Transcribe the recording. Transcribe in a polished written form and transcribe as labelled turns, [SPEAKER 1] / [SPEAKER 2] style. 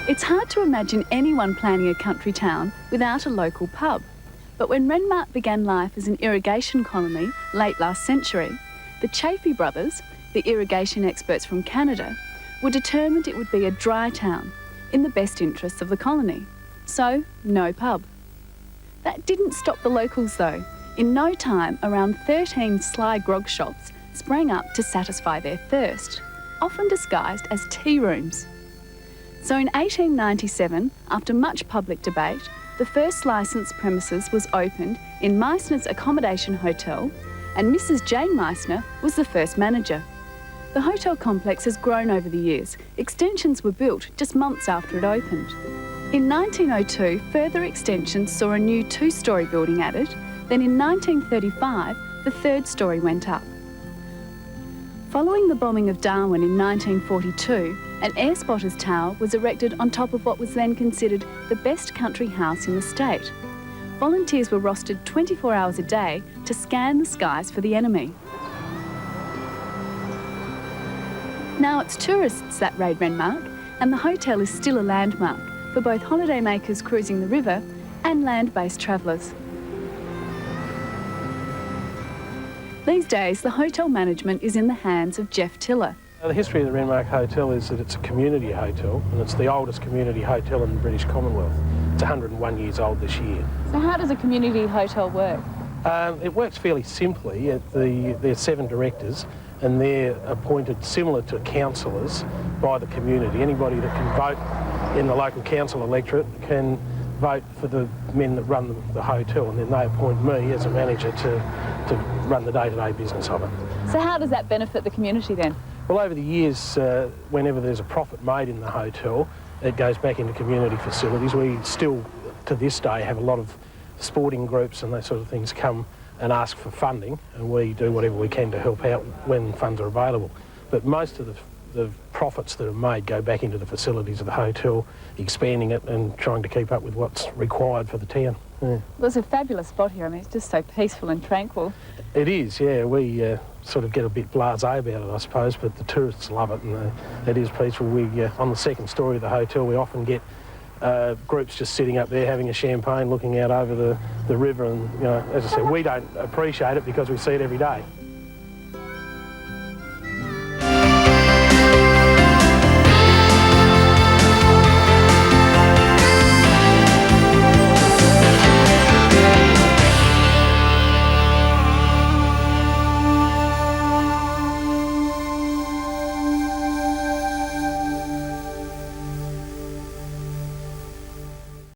[SPEAKER 1] It's hard to imagine anyone planning a country town without a local pub. But when Renmark began life as an irrigation colony late last century, the Chaffee brothers, the irrigation experts from Canada, were determined it would be a dry town in the best interests of the colony. So, no pub. That didn't stop the locals though. In no time, around 13 sly grog shops sprang up to satisfy their thirst, often disguised as tea rooms. So in 1897, after much public debate, the first licensed premises was opened in Meissner's accommodation hotel, and Mrs. Jane Meissner was the first manager. The hotel complex has grown over the years. Extensions were built just months after it opened. In 1902, further extensions saw a new two-storey building added. Then in 1935, the third storey went up. Following the bombing of Darwin in 1942, an air spotters tower was erected on top of what was then considered the best country house in the state. Volunteers were rostered 24 hours a day to scan the skies for the enemy. Now it's tourists that raid Renmark, and the hotel is still a landmark for both holidaymakers cruising the river and land-based travellers. These days, the hotel management is in the hands of Jeff Tiller.
[SPEAKER 2] The history of the Renmark Hotel is that it's a community hotel, and it's the oldest community hotel in the British Commonwealth. It's 101 years old this year.
[SPEAKER 1] So how does a community hotel work?
[SPEAKER 2] It works fairly simply. There are 7 directors, and they're appointed similar to councillors by the community. Anybody that can vote in the local council electorate can vote for the men that run the hotel, and then they appoint me as a manager to run the day-to-day business of it.
[SPEAKER 1] So how does that benefit the community then?
[SPEAKER 2] Well, over the years, whenever there's a profit made in the hotel, it goes back into community facilities. We still, to this day, have a lot of sporting groups and that sort of things come and ask for funding, and we do whatever we can to help out when funds are available. But most of the profits that are made go back into the facilities of the hotel, expanding it and trying to keep up with what's required for the town. Yeah.
[SPEAKER 1] Well, it's a fabulous spot here. I mean, it's just so peaceful and tranquil.
[SPEAKER 2] It is, yeah. We sort of get a bit blasé about it, I suppose, but the tourists love it, and it is peaceful. On the second story of the hotel, we often get groups just sitting up there having a champagne, looking out over the river, and, you know, as I said, we don't appreciate it because we see it every day.